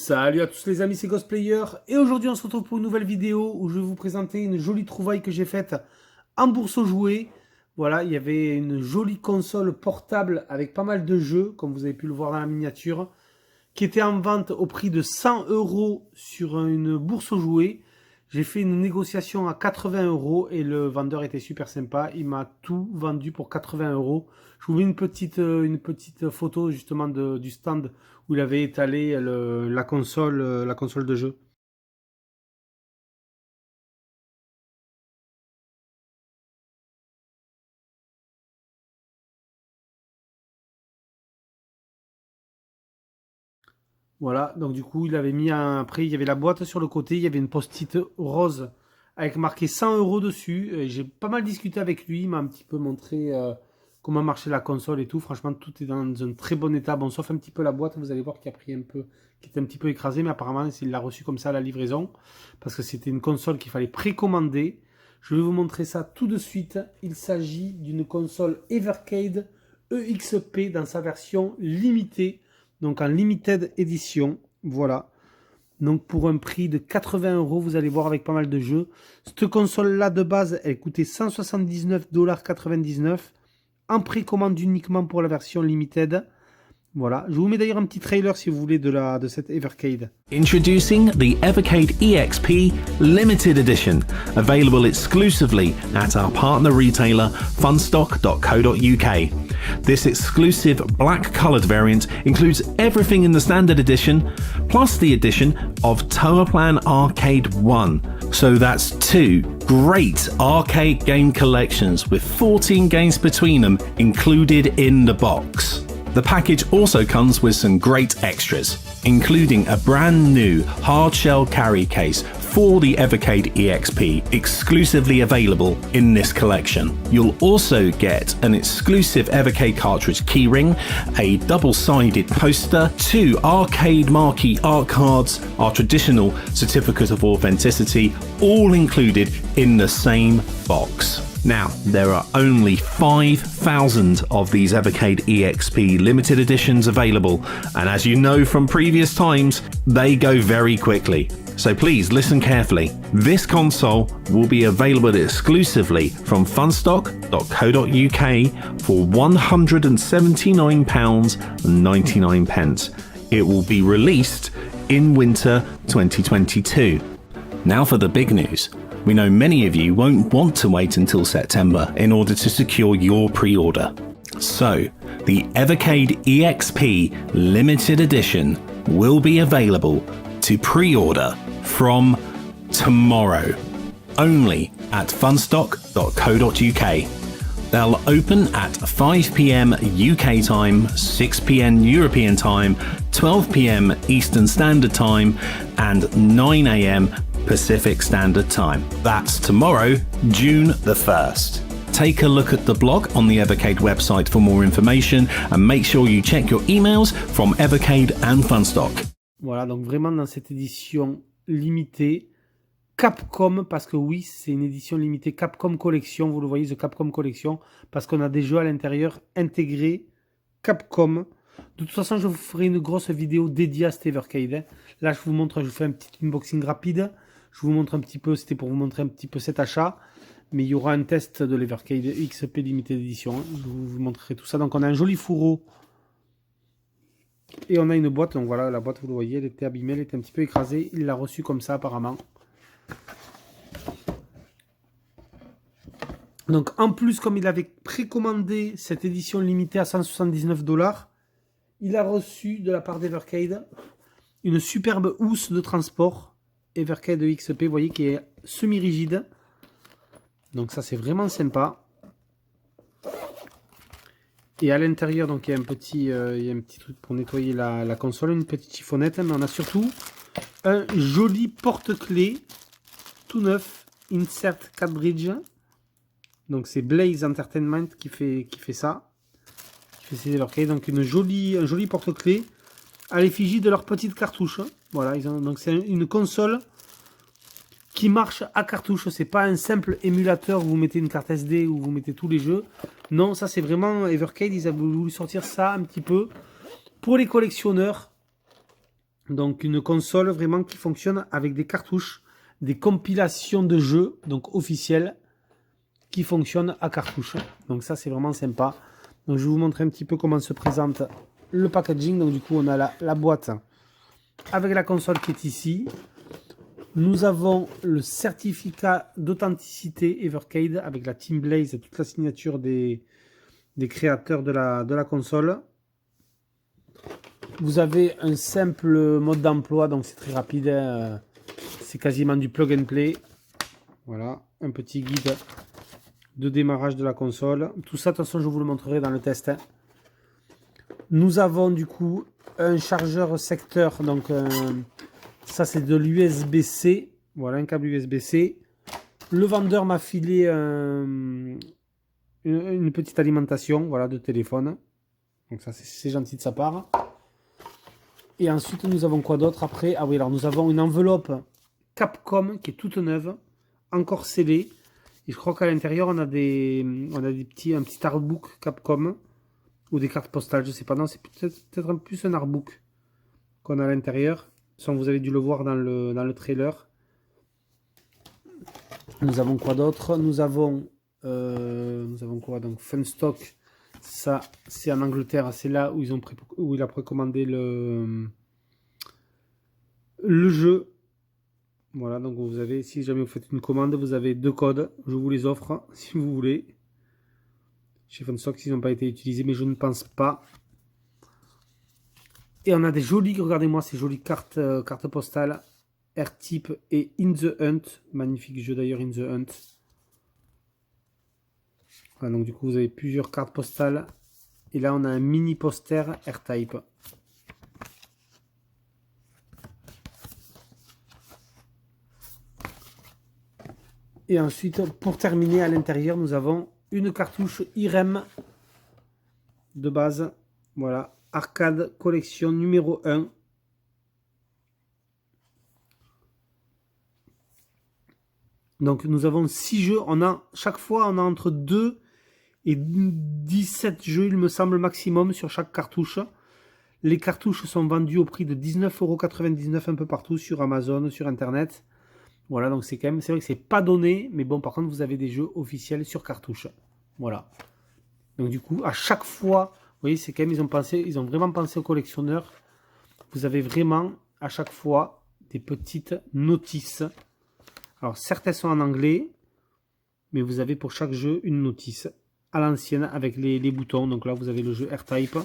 Salut à tous les amis, c'est Ghostplayer et aujourd'hui on se retrouve pour une nouvelle vidéo où je vais vous présenter une jolie trouvaille que j'ai faite en bourse aux jouets. Voilà, il y avait une jolie console portable avec pas mal de jeux, comme vous avez pu le voir dans la miniature, qui était en vente au prix de 100 € sur une bourse aux jouets. J'ai fait une négociation à 80 € et le vendeur était super sympa. Il m'a tout vendu pour 80 €. Je vous mets une petite photo justement du stand où il avait étalé la console de jeu. Voilà, donc du coup, il avait mis après, il y avait la boîte sur le côté, il y avait une post-it rose avec marqué 100 € dessus. J'ai pas mal discuté avec lui, il m'a un petit peu montré comment marchait la console et tout. Franchement, tout est dans un très bon état. Bon, sauf un petit peu la boîte, vous allez voir qui a pris un peu, qui était un petit peu écrasée, mais apparemment, il l'a reçu comme ça à la livraison, parce que c'était une console qu'il fallait précommander. Je vais vous montrer ça tout de suite. Il s'agit d'une console Evercade EXP dans sa version limitée. Donc en limited edition, voilà. Donc pour un prix de 80 €, vous allez voir avec pas mal de jeux. Cette console-là de base, elle coûtait 179,99 $. En précommande uniquement pour la version limited. Voilà, je vous mets d'ailleurs un petit trailer si vous voulez de cette Evercade. Introducing the Evercade EXP Limited Edition, available exclusively at our partner retailer funstock.co.uk. This exclusive black-coloured variant includes everything in the standard edition, plus the addition of Toaplan Arcade 1. So that's two great arcade game collections with 14 games between them included in the box. The package also comes with some great extras, including a brand new hard-shell carry case for the Evercade EXP, exclusively available in this collection. You'll also get an exclusive Evercade cartridge keyring, a double-sided poster, 2 arcade marquee art cards, our traditional certificate of authenticity, all included in the same box. Now, there are only 5,000 of these Evercade EXP limited editions available, and as you know from previous times, they go very quickly. So please listen carefully. This console will be available exclusively from funstock.co.uk for £179.99. It will be released in winter 2022. Now for the big news. We know many of you won't want to wait until September in order to secure your pre-order. So, the Evercade EXP Limited Edition will be available to pre-order from tomorrow, only at funstock.co.uk. They'll open at 5 PM UK time, 6 PM European time, 12 PM Eastern Standard Time, and 9 AM Pacific Standard Time. That's tomorrow, June the 1st. Take a look at the blog on the Evercade website for more information and make sure you check your emails from Evercade and Funstock. Voilà, donc vraiment dans cette édition limitée, Capcom, parce que oui, c'est une édition limitée Capcom Collection, vous le voyez, The Capcom Collection, parce qu'on a des jeux à l'intérieur intégrés Capcom. De toute façon, je vous ferai une grosse vidéo dédiée à cette Evercade. Hein. Là, je vous montre, je vous fais un petit unboxing rapide. Je vous montre un petit peu, c'était pour vous montrer un petit peu cet achat. Mais il y aura un test de l'Evercade XP Limited Edition. Hein. Je vous montrerai tout ça. Donc, on a un joli fourreau. Et on a une boîte. Donc, voilà, la boîte, vous le voyez, elle était abîmée, elle était un petit peu écrasée. Il l'a reçue comme ça, apparemment. Donc, en plus, comme il avait précommandé cette édition limitée à 179 $, il a reçu de la part d'Evercade une superbe housse de transport Evercade XP, vous voyez, qui est semi-rigide. Donc ça, c'est vraiment sympa. Et à l'intérieur, donc il y a un petit truc pour nettoyer la console, une petite chiffonnette. Mais on a surtout un joli porte-clés tout neuf, Insert Cartridge. Donc c'est Blaze Entertainment qui fait ça. Qui fait ces Evercade. Donc un joli porte-clés à l'effigie de leur petite cartouche. Voilà, donc c'est une console qui marche à cartouche. C'est pas un simple émulateur où vous mettez une carte SD où vous mettez tous les jeux. Non, ça c'est vraiment Evercade. Ils avaient voulu sortir ça un petit peu pour les collectionneurs Donc une console vraiment qui fonctionne avec des cartouches, des compilations de jeux, donc officiels, qui fonctionnent à cartouche. Donc ça c'est vraiment sympa. Donc je vais vous montrer un petit peu comment se présente le packaging. Donc du coup on a la boîte avec la console qui est ici. Nous avons le certificat d'authenticité Evercade avec la Team Blaze et toute la signature des créateurs de la console. Vous avez un simple mode d'emploi, donc c'est très rapide, hein. C'est quasiment du plug and play. Voilà, un petit guide de démarrage de la console. Tout ça, de toute façon, je vous le montrerai dans le test, hein. Nous avons du coup un chargeur secteur, donc ça c'est de l'USB-C. Voilà, un câble USB-C. Le vendeur m'a filé une petite alimentation, voilà, de téléphone. Donc ça c'est gentil de sa part. Et ensuite nous avons quoi d'autre après? Ah oui, alors nous avons une enveloppe Capcom qui est toute neuve, encore scellée. Et je crois qu'à l'intérieur on a un petit artbook Capcom ou des cartes postales, je sais pas. Non, c'est peut-être plus un artbook qu'on a à l'intérieur. Vous avez dû le voir dans le trailer. Nous avons quoi d'autre? Nous avons quoi? Donc Funstock. Ça, c'est en Angleterre, c'est là où il a précommandé le jeu. Voilà, donc vous avez, si jamais vous faites une commande, vous avez 2 codes. Je vous les offre si vous voulez. Chez Funstock, ils n'ont pas été utilisés, mais je ne pense pas. Et on a des jolies, regardez-moi ces jolies cartes postales. R-Type et In the Hunt. Magnifique jeu d'ailleurs, In the Hunt. Voilà, donc du coup vous avez plusieurs cartes postales. Et là on a un mini poster R-Type. Et ensuite, pour terminer, à l'intérieur, nous avons une cartouche IREM de base. Voilà, Arcade Collection numéro 1. Donc nous avons 6 jeux. Chaque fois, on a entre 2 et 17 jeux, il me semble, maximum sur chaque cartouche. Les cartouches sont vendues au prix de 19,99 € un peu partout sur Amazon, sur Internet. Voilà, donc c'est vrai que c'est pas donné, mais bon, par contre, vous avez des jeux officiels sur cartouche. Voilà. Donc du coup, à chaque fois, vous voyez, c'est quand même, ils ont vraiment pensé aux collectionneurs. Vous avez vraiment, à chaque fois, des petites notices. Alors, certaines sont en anglais, mais vous avez pour chaque jeu une notice à l'ancienne avec les boutons. Donc là, vous avez le jeu R-Type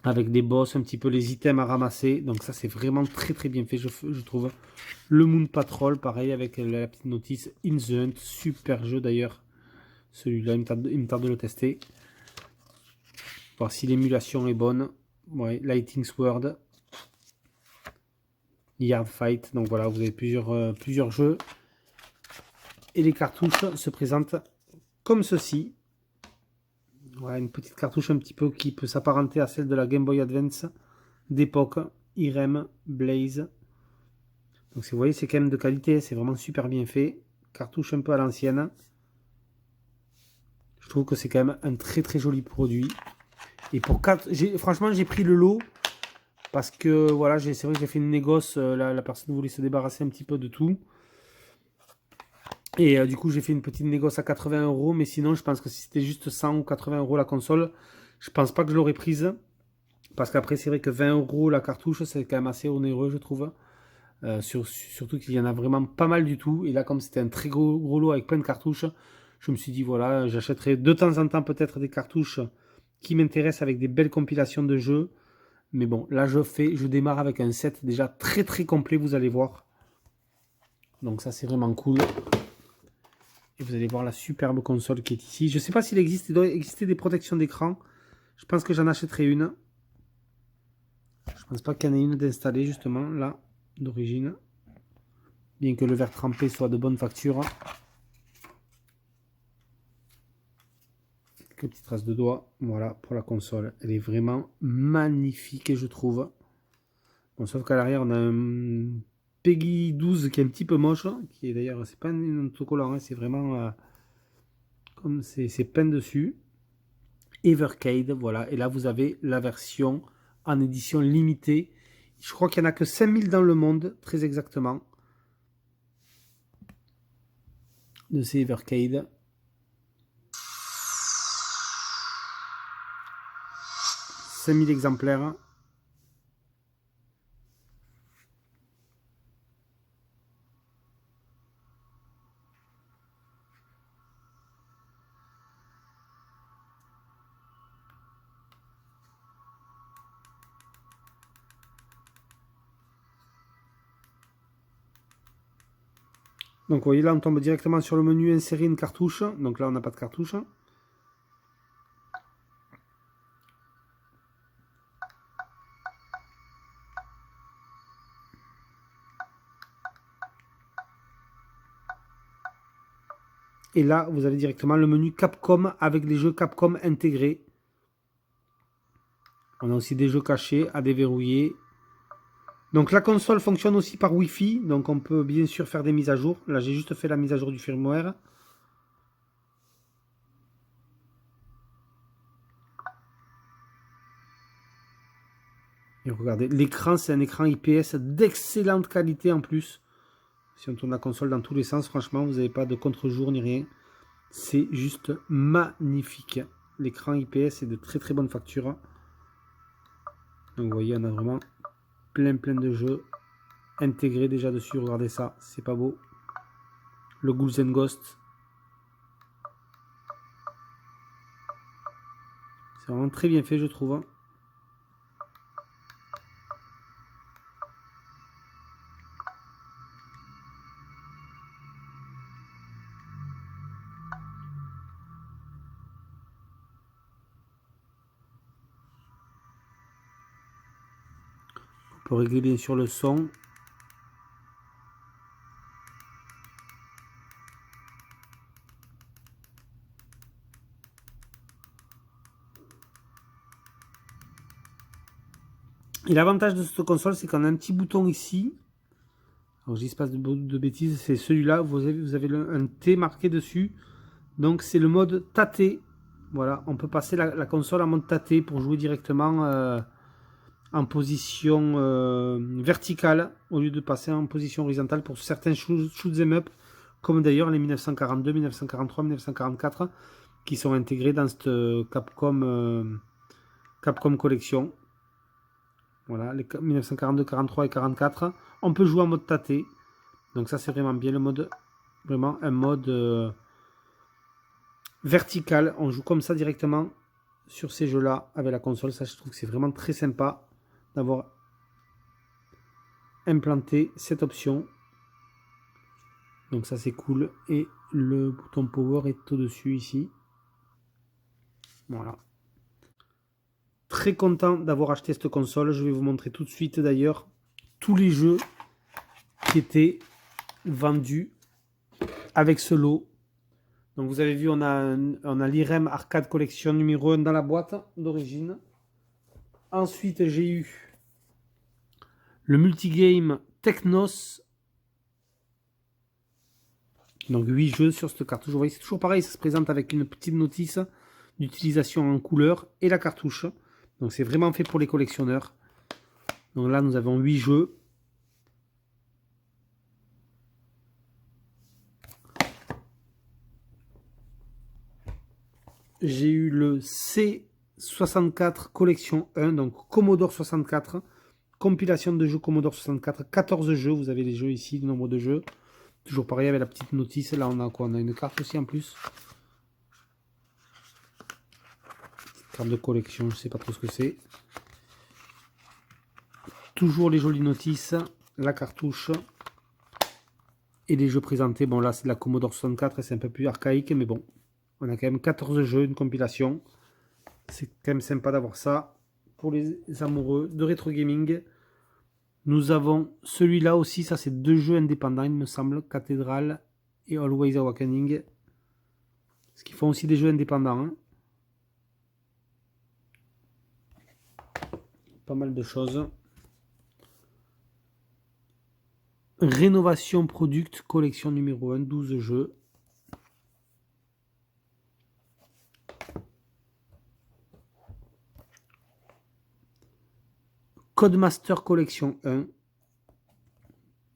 avec des boss, un petit peu les items à ramasser. Donc ça, c'est vraiment très très bien fait, je trouve. Le Moon Patrol, pareil, avec la petite notice. In the Hunt, super jeu d'ailleurs. Celui-là, il me tarde de le tester. Voir si l'émulation est bonne. Ouais, Lighting Sword. Yard Fight. Donc voilà, vous avez plusieurs jeux. Et les cartouches se présentent comme ceci. Voilà, une petite cartouche un petit peu qui peut s'apparenter à celle de la Game Boy Advance d'époque. IREM Blaze. Donc vous voyez, c'est quand même de qualité. C'est vraiment super bien fait. Cartouche un peu à l'ancienne. Je trouve que c'est quand même un très très joli produit. Et pour 4, franchement, j'ai pris le lot. Parce que voilà, c'est vrai que j'ai fait une négoce. La personne voulait se débarrasser un petit peu de tout. Et du coup, j'ai fait une petite négoce à 80 €. Mais sinon, je pense que si c'était juste 100 ou 80 € la console, je pense pas que je l'aurais prise. Parce qu'après, c'est vrai que 20 € la cartouche, c'est quand même assez onéreux, je trouve. Surtout qu'il y en a vraiment pas mal du tout. Et là, comme c'était un très gros lot avec plein de cartouches, je me suis dit, voilà, j'achèterai de temps en temps peut-être des cartouches qui m'intéressent avec des belles compilations de jeux. Mais bon, là, je démarre avec un set déjà très très complet, vous allez voir. Donc ça, c'est vraiment cool. Et vous allez voir la superbe console qui est ici. Je ne sais pas s'il existe, il doit exister des protections d'écran. Je pense que j'en achèterai une. Je pense pas qu'il y en ait une d'installée justement, là, d'origine. Bien que le verre trempé soit de bonne facture. Quelques petites traces de doigts. Voilà pour la console. Elle est vraiment magnifique, je trouve. Bon, sauf qu'à l'arrière, on a un Peggy 12 qui est un petit peu moche. Qui est d'ailleurs, c'est pas un autocollant, hein, c'est vraiment comme c'est peint dessus. Evercade, voilà. Et là, vous avez la version en édition limitée. Je crois qu'il n'y en a que 5000 dans le monde, très exactement. De ces Evercade. « 5000 exemplaires. Donc vous voyez là on tombe directement sur le menu insérer une cartouche. Donc là on n'a pas de cartouche. Et là vous avez directement le menu Capcom avec les jeux Capcom intégrés. On a aussi des jeux cachés à déverrouiller. Donc la console fonctionne aussi par Wi-Fi. Donc on peut bien sûr faire des mises à jour. Là j'ai juste fait la mise à jour du firmware. Et regardez, l'écran, c'est un écran IPS d'excellente qualité en plus. Si on tourne la console dans tous les sens, franchement, vous n'avez pas de contre-jour ni rien. C'est juste magnifique. L'écran IPS est de très très bonne facture. Donc vous voyez, on a vraiment plein de jeux intégrés déjà dessus. Regardez ça, c'est pas beau. Le Ghouls and Ghosts. C'est vraiment très bien fait, je trouve. On peut régler bien sûr le son. Et l'avantage de cette console, c'est qu'on a un petit bouton ici. Alors je dis pas de bêtises, c'est celui-là. Vous avez un T marqué dessus. Donc c'est le mode tâter. Voilà, on peut passer la console en mode tâter pour jouer directement en position verticale au lieu de passer en position horizontale pour certains shoot'em up, comme d'ailleurs les 1942, 1943, 1944 qui sont intégrés dans cette Capcom Collection. Voilà, les 1942, 43 et 44. On peut jouer en mode tâter. Donc ça c'est vraiment bien le mode, vraiment un mode vertical. On joue comme ça directement sur ces jeux-là avec la console. Ça je trouve que c'est vraiment très sympa d'avoir implanté cette option. Donc ça c'est cool. Et le bouton power est au-dessus ici. Voilà. Très content d'avoir acheté cette console. Je vais vous montrer tout de suite d'ailleurs tous les jeux qui étaient vendus avec ce lot. Donc vous avez vu, on a l'IREM Arcade Collection numéro 1 dans la boîte d'origine. Ensuite j'ai eu le multigame Technos. Donc 8 jeux sur cette cartouche. Vous voyez, c'est toujours pareil, ça se présente avec une petite notice d'utilisation en couleur et la cartouche. Donc c'est vraiment fait pour les collectionneurs. Donc là nous avons 8 jeux. J'ai eu le C64 Collection 1, donc Commodore 64. Compilation de jeux Commodore 64. 14 jeux, vous avez les jeux ici, le nombre de jeux. Toujours pareil avec la petite notice. Là on a quoi? On a une carte aussi en plus. Carte de collection, je sais pas trop ce que c'est. Toujours les jolies notices, la cartouche et les jeux présentés. Bon là c'est de la Commodore 64 et c'est un peu plus archaïque, mais bon. On a quand même 14 jeux, une compilation. C'est quand même sympa d'avoir ça pour les amoureux de rétro gaming. Nous avons celui-là aussi, ça c'est 2 jeux indépendants il me semble, Cathedral et Always Awakening. Ce qui font aussi des jeux indépendants. Hein. Pas mal de choses. Rénovation Product, collection numéro 1, 12 jeux. Codemaster Collection 1.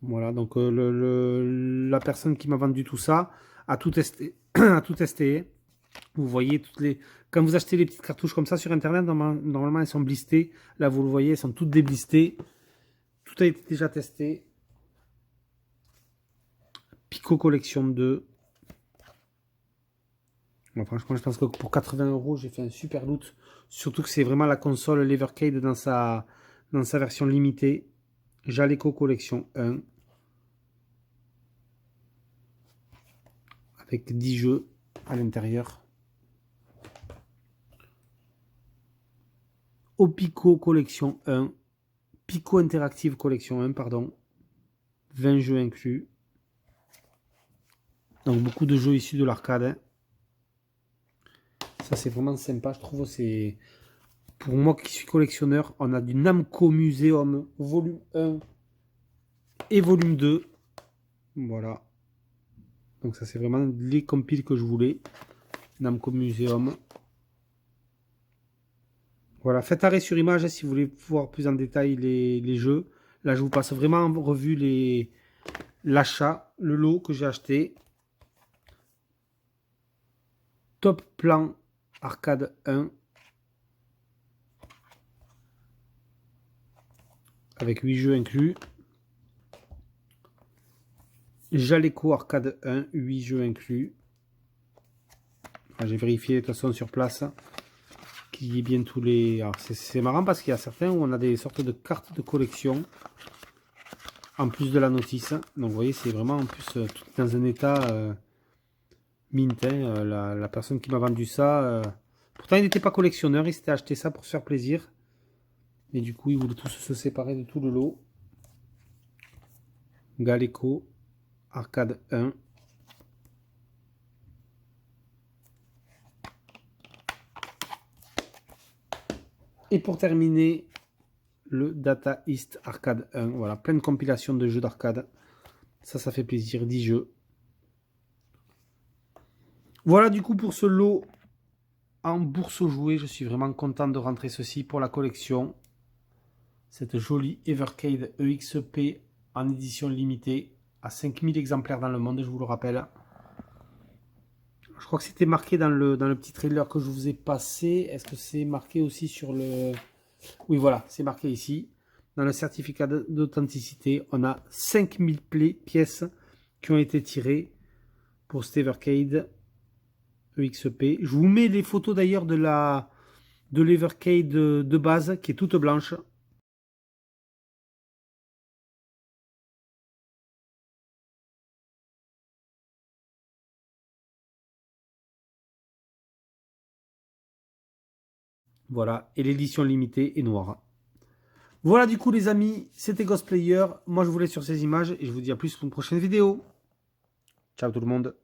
Voilà, donc la personne qui m'a vendu tout ça a tout testé. a tout testé. Vous voyez, quand vous achetez les petites cartouches comme ça sur Internet, normalement elles sont blistées. Là, vous le voyez, elles sont toutes déblistées. Tout a été déjà testé. Pico Collection 2. Bon, franchement, je pense que pour 80 €, j'ai fait un super loot. Surtout que c'est vraiment la console l'Evercade dans sa version limitée. Jaleco Collection 1. Avec 10 jeux à l'intérieur. Opico Collection 1. Pico Interactive Collection 1, pardon. 20 jeux inclus. Donc beaucoup de jeux issus de l'arcade. Hein. Ça c'est vraiment sympa, je trouve. C'est pour moi qui suis collectionneur, on a du Namco Museum volume 1 et volume 2. Voilà. Donc ça c'est vraiment les compiles que je voulais. Namco Museum. Voilà, faites arrêt sur image si vous voulez voir plus en détail les jeux. Là je vous passe vraiment en revue l'achat, le lot que j'ai acheté. Top Plan Arcade 1. Avec 8 jeux inclus. Jaleco Arcade 1, 8 jeux inclus. J'ai vérifié de toute façon sur place qu'il y ait bien tous les... Alors c'est marrant parce qu'il y a certains où on a des sortes de cartes de collection en plus de la notice. Donc vous voyez, c'est vraiment en plus tout dans un état mint. Hein. La personne qui m'a vendu ça, pourtant il n'était pas collectionneur, il s'était acheté ça pour se faire plaisir. Et du coup, il voulait tous se séparer de tout le lot. Jaleco Arcade 1. Et pour terminer, le Data East Arcade 1. Voilà, plein de compilations de jeux d'arcade. Ça fait plaisir, 10 jeux. Voilà du coup pour ce lot en bourse aux jouets. Je suis vraiment content de rentrer ceci pour la collection. Cette jolie Evercade EXP en édition limitée à 5000 exemplaires dans le monde, je vous le rappelle. Je crois que c'était marqué dans le petit trailer que je vous ai passé. Est-ce que c'est marqué aussi sur le... Oui, voilà, c'est marqué ici. Dans le certificat d'authenticité, on a 5000 pièces qui ont été tirées pour cette Evercade EXP. Je vous mets les photos d'ailleurs de l'Evercade de base qui est toute blanche. Voilà, et l'édition limitée est noire. Voilà du coup les amis, c'était Ghostplayer. Moi je vous laisse sur ces images et je vous dis à plus pour une prochaine vidéo. Ciao tout le monde.